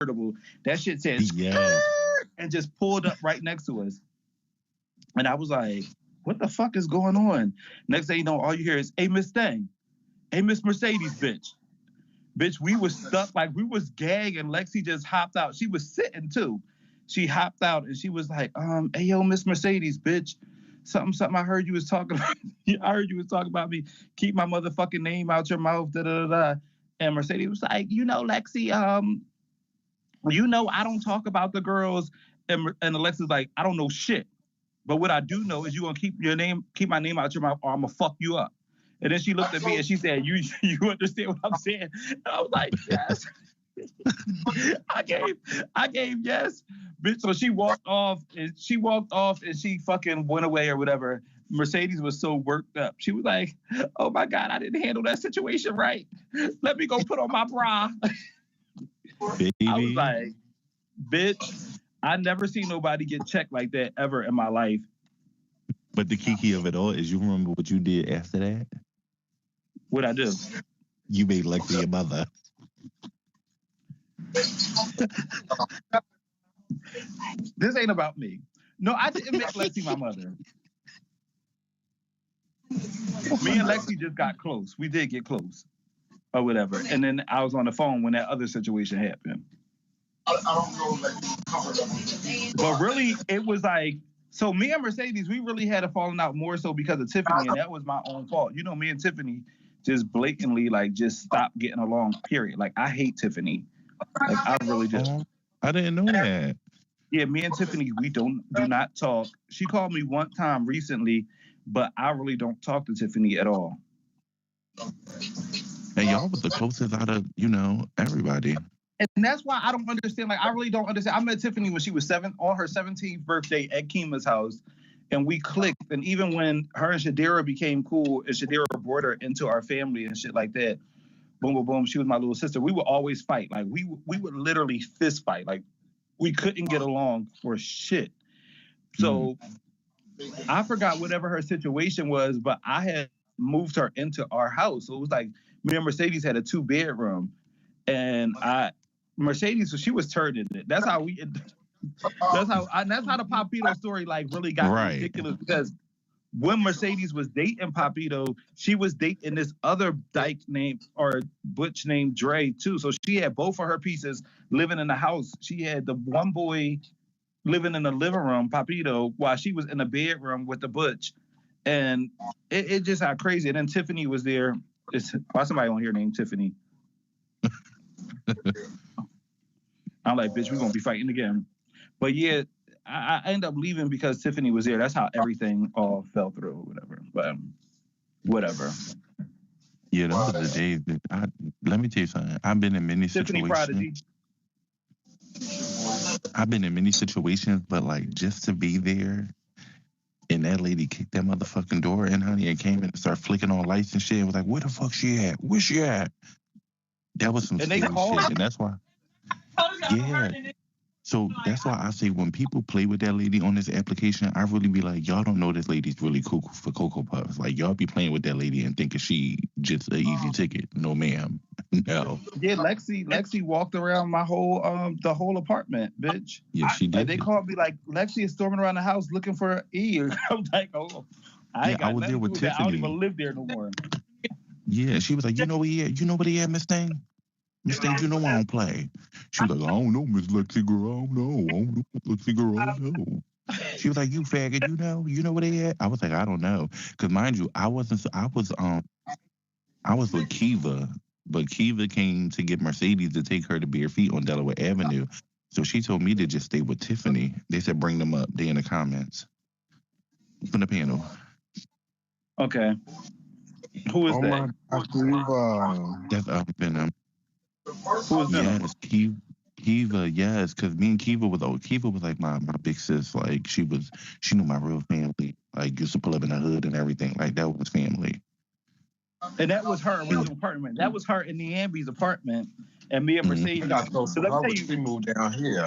convertible. That shit said Yeah. and just pulled up right next to us. And I was like, what the fuck is going on? Next thing you know, all you hear is, hey, Miss Thing. Hey, Miss Mercedes, bitch. Bitch, we was stuck, like we was gagging. Lexi just hopped out. She was sitting too. She hopped out and she was like, hey, yo, Miss Mercedes, bitch. Something. I heard you was talking about I heard you was talking about me. Keep my motherfucking name out your mouth. Da da da. And Mercedes was like, Lexi, I don't talk about the girls. And Alexi's like, I don't know shit. But what I do know is you gonna keep my name out your mouth, or I'm gonna fuck you up. And then she looked at me and she said, you understand what I'm saying? And I was like, yes. I gave yes. Bitch. So she walked off and she fucking went away or whatever. Mercedes was so worked up. She was like, oh my God, I didn't handle that situation right. Let me go put on my bra. Baby. I was like, bitch, I never seen nobody get checked like that ever in my life. But the kiki of it all is, you remember what you did after that? What'd I do? You made Lexi your mother. This ain't about me. No, I didn't make Lexi my mother. Me and Lexi just got close. We did get close. Or whatever. And then I was on the phone when that other situation happened. I don't know. But really, it was like, so me and Mercedes, we really had a falling out more so because of Tiffany, and that was my own fault. Me and Tiffany just blatantly just stopped getting along, period. Like, I hate Tiffany. Like, I really do. I didn't know that. Yeah, me and Tiffany, we do not talk. She called me one time recently, but I really don't talk to Tiffany at all. And y'all was the closest out of, everybody. And that's why I don't understand. Like, I really don't understand. I met Tiffany when she was on her 17th birthday at Kima's house, and we clicked. And even when her and Shadira became cool, and Shadira brought her into our family and shit like that, boom, boom, boom, she was my little sister. We would always fight. Like, we would literally fist fight. Like, we couldn't get along for shit. So I forgot whatever her situation was, but I had moved her into our house. So it was like me and Mercedes had a 2-bedroom, and Mercedes, so she was turning it. That's how that's how the Papito story really got ridiculous, because when Mercedes was dating Papito, she was dating this other dyke butch named Dre too. So she had both of her pieces living in the house. She had the one boy living in the living room, Papito, while she was in the bedroom with the butch. And it just got crazy. And then Tiffany was there. Why somebody on here named Tiffany? I'm like, bitch, we're going to be fighting again. But yeah, I ended up leaving because Tiffany was there. That's how everything all fell through or whatever. But whatever. Yeah, those are the days that let me tell you something. I've been in many Tiffany situations. I've been in many situations, but just to be there, and that lady kicked that motherfucking door in, honey, and came in and started flicking on lights and shit, and was like, where the fuck she at? Where she at? That was some scary shit, and that's why. Yeah. So that's why I say, when people play with that lady on this application, I really be like, y'all don't know this lady's really cuckoo for Cocoa Puffs. Like, y'all be playing with that lady and thinking she just an easy ticket. No, ma'am. No. Yeah, Lexi walked around my the whole apartment, bitch. Yeah, she did. Like, they called me like, Lexi is storming around the house looking for E. I'm like, oh, I was there with Tiffany. I don't even live there no more. Yeah, she was like, you know what he had, Miss Thing? Miss Thing, I don't play. She was like, I don't know, Miss Lexi girl, I don't know, Lexi girl, I don't know. She was like, you faggot, you know what they had? I was like, I don't know. Because mind you, I was with Kiva, but Kiva came to get Mercedes to take her to Bare Feet on Delaware Avenue. So she told me to just stay with Tiffany. They said bring them up. They in the comments. From the panel. Okay. Who is that? That's Venom. Who is Venom? Yes, Kiva, yes, because me and Kiva was like my big sis. Like, she knew my real family. Like, used to pull up in the hood and everything. Like, that was family. And that was her original apartment. That was her in the Ambi's apartment. And me and Mercedes got close. So let me tell you, we moved down here.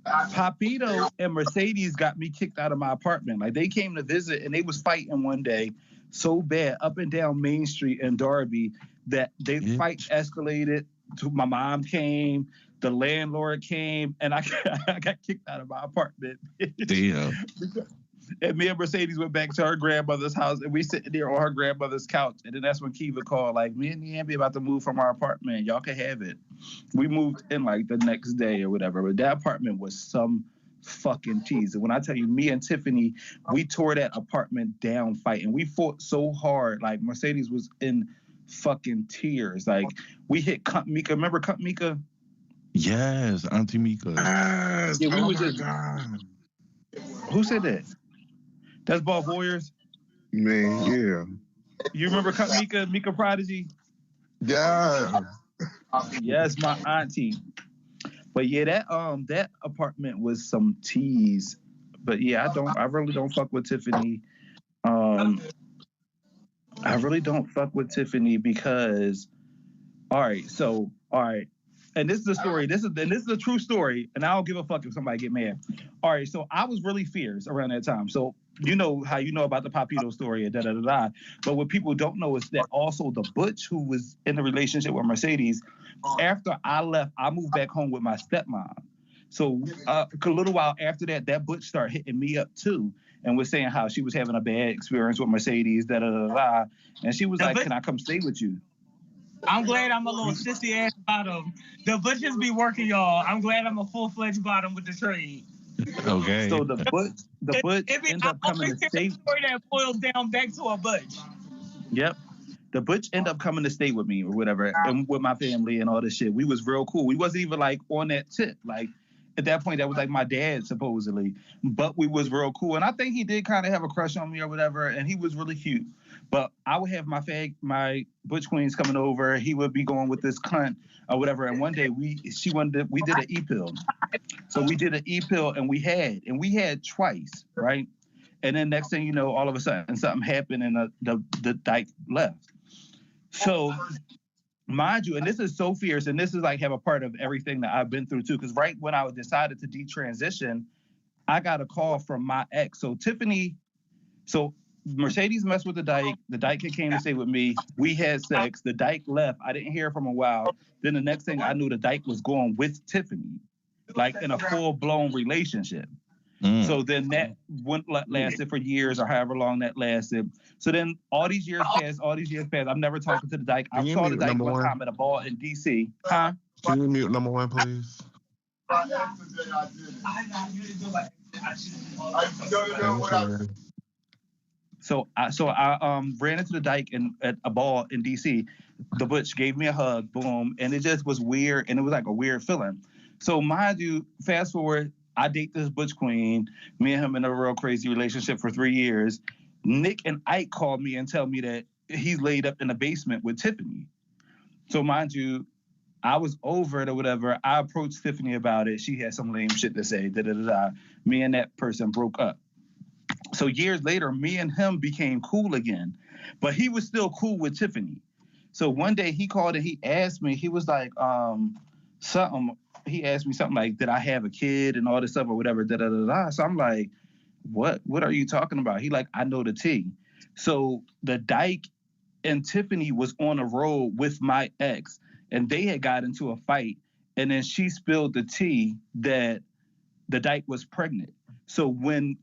Papito and Mercedes got me kicked out of my apartment. Like, they came to visit and they was fighting one day so bad up and down Main Street in Darby that fight escalated. My mom came. The landlord came, and I got kicked out of my apartment. Damn. And me and Mercedes went back to her grandmother's house, and we sitting there on her grandmother's couch. And then that's when Kiva called, like, me and Yambi about to move from our apartment. Y'all can have it. We moved in like the next day or whatever. But that apartment was some fucking cheese. And when I tell you, me and Tiffany, we tore that apartment down fighting. We fought so hard. Like, Mercedes was in fucking tears. Like, we hit Cunt Mika. Remember Cunt Mika? Yes, Auntie Mika. Yes. Yeah, we Oh were my just. God. Who said that? That's Ball Warriors. Man, yeah. You remember Mika Prodigy? Yeah. Yes, my auntie. But yeah, that apartment was some tease. But yeah, I really don't fuck with Tiffany. I really don't fuck with Tiffany because all right. And this is the story. This is a true story, and I don't give a fuck if somebody get mad. All right, so I was really fierce around that time. So you know how you know about the Papito story and da da da da. But what people don't know is that also the Butch who was in the relationship with Mercedes, after I left, I moved back home with my stepmom. So a little while after that, that Butch started hitting me up too, and was saying how she was having a bad experience with Mercedes, da da da da. And she was like, "Can I come stay with you?" I'm glad I'm a little sissy ass bottom. The Butches be working, y'all. I'm glad I'm a full-fledged bottom with the trade. Okay. So the Butch ended up coming to stay. Story that boils down back to a Butch. Yep. The Butch ended up coming to stay with me or whatever, and with my family and all this shit. We was real cool. We wasn't even like on that tip. Like at that point, that was like my dad supposedly, but we was real cool. And I think he did kind of have a crush on me or whatever, and he was really cute. But I would have my Butch Queens coming over. He would be going with this cunt or whatever. And one day we did an e-pill. So we did an e-pill and we had twice, right? And then next thing you know, all of a sudden something happened and the dyke left. So mind you, and this is so fierce, and this is like have a part of everything that I've been through too. Because right when I decided to detransition, I got a call from my ex. So Mercedes messed with the dyke came to stay with me. We had sex. The dyke left. I didn't hear from a while. Then the next thing I knew, the dyke was going with Tiffany, like in a full-blown relationship. So then that lasted for years or however long that lasted. So then all these years passed. I'm never talking to the dyke. I saw the dyke one time at a ball in D.C. Huh? Can you mute number one, please? So I ran into the dyke at a ball in D.C. The Butch gave me a hug, boom, and it just was weird, and it was like a weird feeling. So mind you, fast forward, I date this Butch Queen. Me and him in a real crazy relationship for 3 years. Nick and Ike called me and tell me that he's laid up in the basement with Tiffany. So mind you, I was over it or whatever. I approached Tiffany about it. She had some lame shit to say. Da da da da. Me and that person broke up. So years later, me and him became cool again, but he was still cool with Tiffany. So one day he called and he asked me. He was like, something. He asked me something like, "Did I have a kid?" and all this stuff or whatever. Da da da da. So I'm like, "What? What are you talking about?" He like, "I know the tea." So the dyke and Tiffany was on a road with my ex, and they had got into a fight, and then she spilled the tea that the dyke was pregnant. So when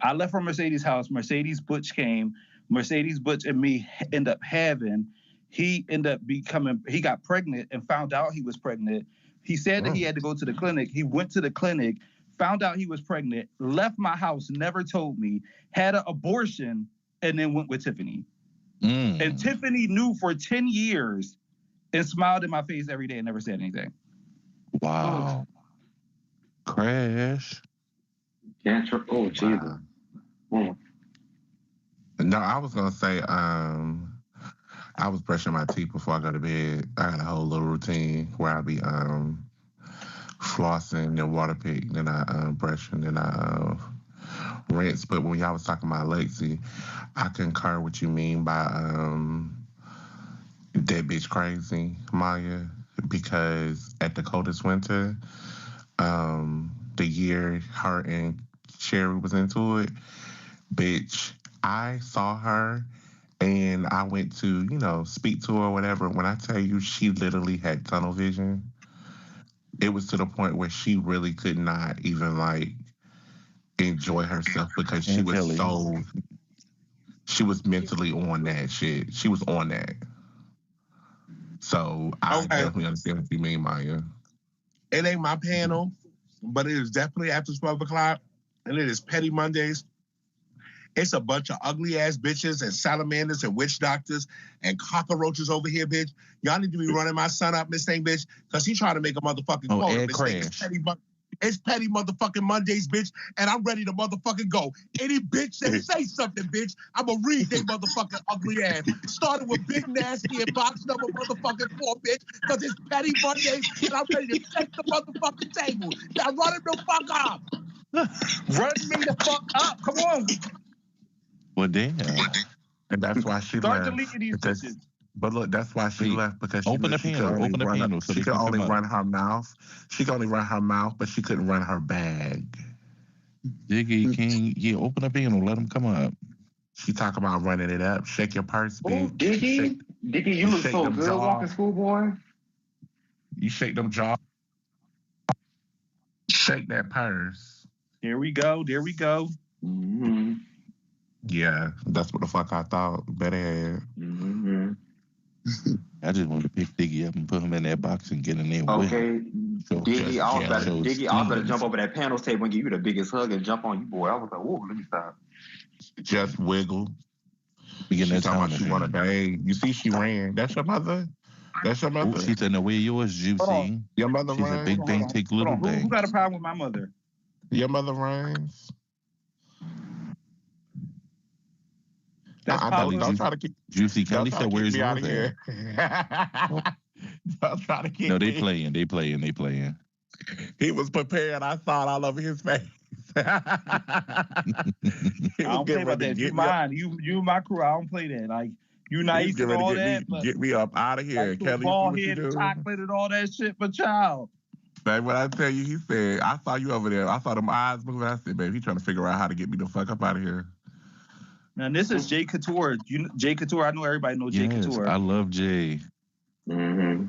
I left from Mercedes' house, Mercedes Butch came, Mercedes Butch and me end up having, he got pregnant and found out he was pregnant. He said that he had to go to the clinic. He went to the clinic, found out he was pregnant, left my house, never told me, had an abortion, and then went with Tiffany. And Tiffany knew for 10 years and smiled in my face every day and never said anything. Wow. Crash. Oh, Jesus. No, I was going to say, I was brushing my teeth before I go to bed. I got a whole little routine where I be flossing and water pick, then I brush and then I rinse. But when y'all was talking about Lexi, I concur what you mean by that bitch crazy, Maya, because at the coldest winter, the year her and Sherry was into it, bitch, I saw her and I went to, speak to her or whatever. When I tell you she literally had tunnel vision, it was to the point where she really could not even like enjoy herself because she And was Kelly. she was mentally on that shit. She was on that. So I Okay. definitely understand what you mean, Maya. It ain't my panel, but it is definitely after 12 o'clock, and it is Petty Mondays. It's a bunch of ugly ass bitches and salamanders and witch doctors and cockroaches over here, bitch. Y'all need to be running my son up, Miss Thing, bitch, because he's trying to make a motherfucking Oh, quota. Ed Miss Thing, it's petty motherfucking Mondays, bitch, and I'm ready to motherfucking go. Any bitch that say something, bitch, I'ma read they motherfucking ugly ass. Starting with Big Nasty and box number motherfucking 4, bitch, because it's Petty Mondays, and I'm ready to shake the motherfucking table. Now run him the fuck up. Run me the fuck up. Come on. Well, damn. And that's why she Start left. deleting these bitches. But look, that's why she Wait, left because she open knew the she panel, could only open the run panel her, so she they could can only come up. run her mouth. She could only run her mouth, but she couldn't run her bag. Diggy King, yeah, open the panel, let them come up. She talk about running it up. Shake your purse, Oh, bitch. Diggy, Diggy, you look shake so them good walking jaws. school, boy. You shake them jaws. Shake that purse. Here we go. There we go. Mm-hmm. Yeah, that's what the fuck I thought. Better. Mm-hmm. I just want to pick Diggy up and put him in that box and get in there with him. Okay, Diggy, I was about to, show Diggy, I was about to schemes. jump over that panels table and give you the biggest hug and jump on you, boy. I was like, whoa, let me stop. Just wiggle. We getting She that talking time about she want to bathe. You see, she ran. That's your mother. That's your Oh, mother. she said, "No, where yours, Hold Juicy?" on. Your mother She's a runs. big bang, take Hold little on. Who bang. got a problem with my mother? Your mother runs. That's Don't Papa. try to keep. Juicy Don't Kelly try to said, keep "Where's me out yours of here. Don't try to keep No, they me. playing. They playing. He was prepared. I saw it all over his face. He I was don't play getting about ready to that. You get me up. mine. You my crew. I don't play that. Like you He's nice getting and ready all to that, but get me up out of here. like Kelly, you see bald what you head and do? chocolate and all that shit. But child, Babe, when I tell you, he said, I saw you over there. I saw them eyes moving. I said, babe, he trying to figure out how to get me the fuck up out of here. man, this is Jay Couture. Jay Couture. I know everybody know Jay Yes, Couture. I love Jay. Mm-hmm.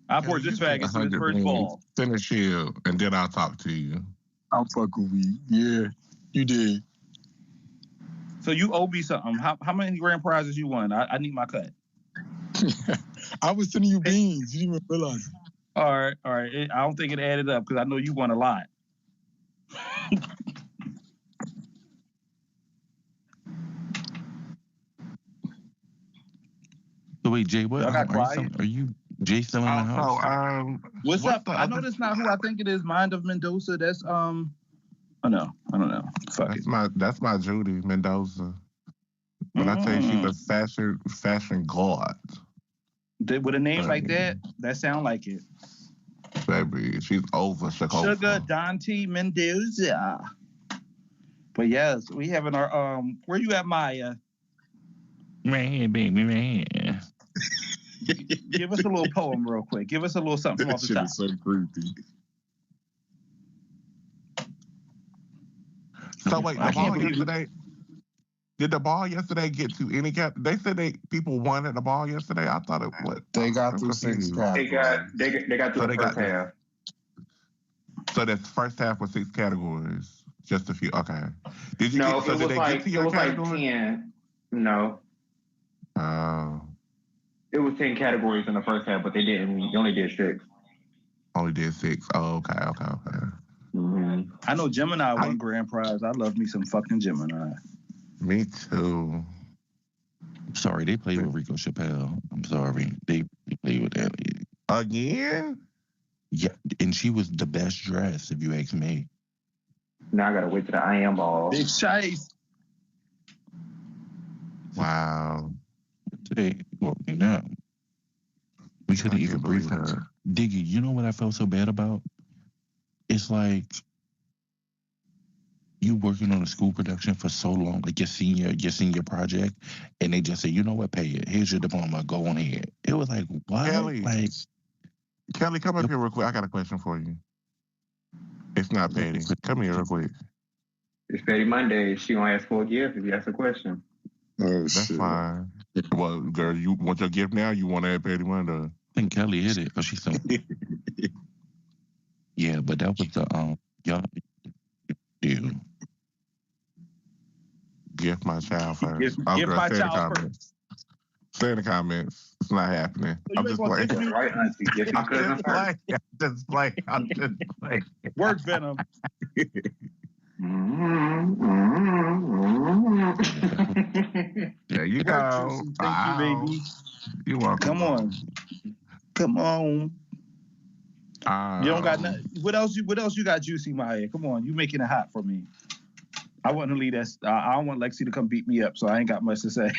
I Kelly, poured this you fag took into his 100 first beans, ball. send a shield, and then I'll talk to you. I'm fucking weak. Yeah, you did. So you owe me something. How many grand prizes you won? I need my cut. I was sending you beans. You didn't even realize it. All right. I don't think it added up because I know you won a lot. So wait, Jay, what? Y'all got Are you Jay still in the house? What's up? I know that's not who I think it is. Mind of Mendoza. That's Oh no, I don't know. Fuck it. That's my Judy Mendoza. When I tell you she's a fashion god. With a name like that sound like it. Baby, she's over Chicago. Sugar Dante Mendoza. But yes, we having our where you at, Maya? Man, baby, man. Give us a little poem real quick. Give us a little something That off the shit top. is so creepy. So wait, I the can't ball believe yesterday. Did the ball yesterday get to any cap? They said people won at the ball yesterday. I thought it what They got through 6 They got through the first half. So the first half was 6 categories. Just a few. Okay. Did you No, get? So it did was they like get to your category? 10. No, Oh, it was 10 categories in the first half, but they only did 6. only did 6. Oh, okay. Mm-hmm. I know Gemini won grand prize. I love me some fucking Gemini. Me too. Sorry, they played with Rico Chappelle. I'm sorry. They played with that lady. Again? Yeah, and she was the best dressed, if you ask me. Now I gotta wait till the I am ball. Big Chase. Wow. Today, well, no. We couldn't even brief believe her. Diggy, you know what I felt so bad about? It's like you working on a school production for so long, like your senior project, and they just say, you know what, pay it. Here's your diploma. Go on ahead. It was like, what? Kelly, come up here real quick. I got a question for you. It's not petty. Come here real quick. It's Petty Monday. She gonna ask for a gift if you ask a question. Oh, That's shit. fine. Well, girl, you want your gift now? You want to have Petty Monday? I think Kelly hit it, but she's so. but that was the y'all do. Gift my child first. Give my say in the child comments. Say in the comments. It's not happening. So I'm you just ain't gonna playing. give me Right, auntie. Get my cousin Just first. play. I'm just playing. work, Venom. There you Work, go. Juicy. Thank you, baby. You're welcome. Come on. Come on. You don't got nothing. What else you got, Juicy Maya? Come on, you making it hot for me. I want to leave that. I don't want Lexi to come beat me up, so I ain't got much to say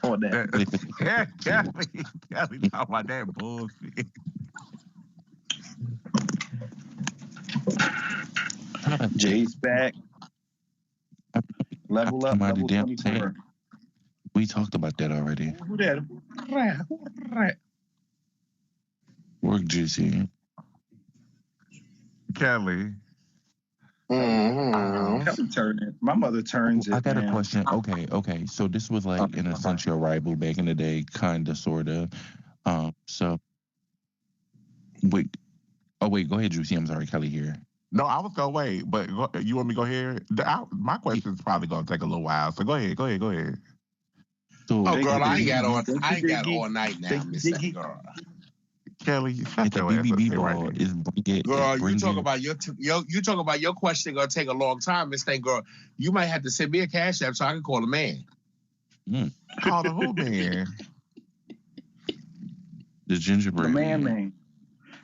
on that. Kelly talking about that bullshit. Jay's back. Level up, Somebody level damn 24. We talked about that already. Who that? Work, Juicy. Kelly. Kelly turned it. My mother turns it. I got man. a question. Okay. So this was like in a sense your rival back in the day, kinda, sorta. So wait. Oh wait, go ahead, Juicy. I'm sorry, Kelly here. No, I was gonna wait, but you want me to go here? My question's probably gonna take a little while, so go ahead. So, Oh, girl, I ain't got Diggy. all night now, Thank you, Miss Diggy. Girl. Kelly, shut the your ass up. BBB Stay right ball here. is bring it. Girl, bring you talk it- about you talk about your question gonna take a long time, Miss Thing Girl. You might have to send me a cash app so I can call a man. Call the who man? the gingerbread. The man.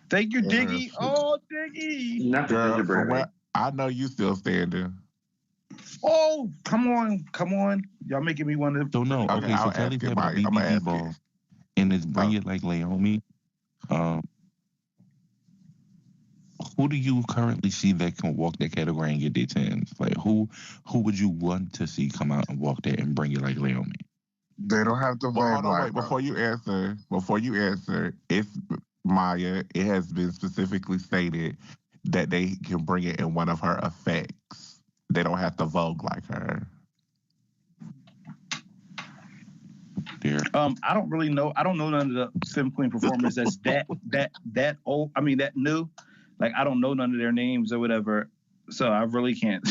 Thank you, Yeah. Diggy. Oh, Diggy. Not the Girl, gingerbread. from what I know, you still standing. Oh, come on. Y'all making me want to. So no, Okay, okay. I'll So ask Kelly's it, having a Mike. I'ma BBB ask ball, it. and it's bring it like Laomi. Who do you currently see that can walk that category and get their tens? Like who would you want to see come out and walk that and bring it like Laomi? They don't have to vote. Well, hold on, wait. Before you answer, it's Maya. It has been specifically stated that they can bring it in one of her effects. They don't have to vogue like her. There. I don't really know. I don't know none of the Femme Queen performers that's that old. I mean, that new. Like I don't know none of their names or whatever. So I really can't.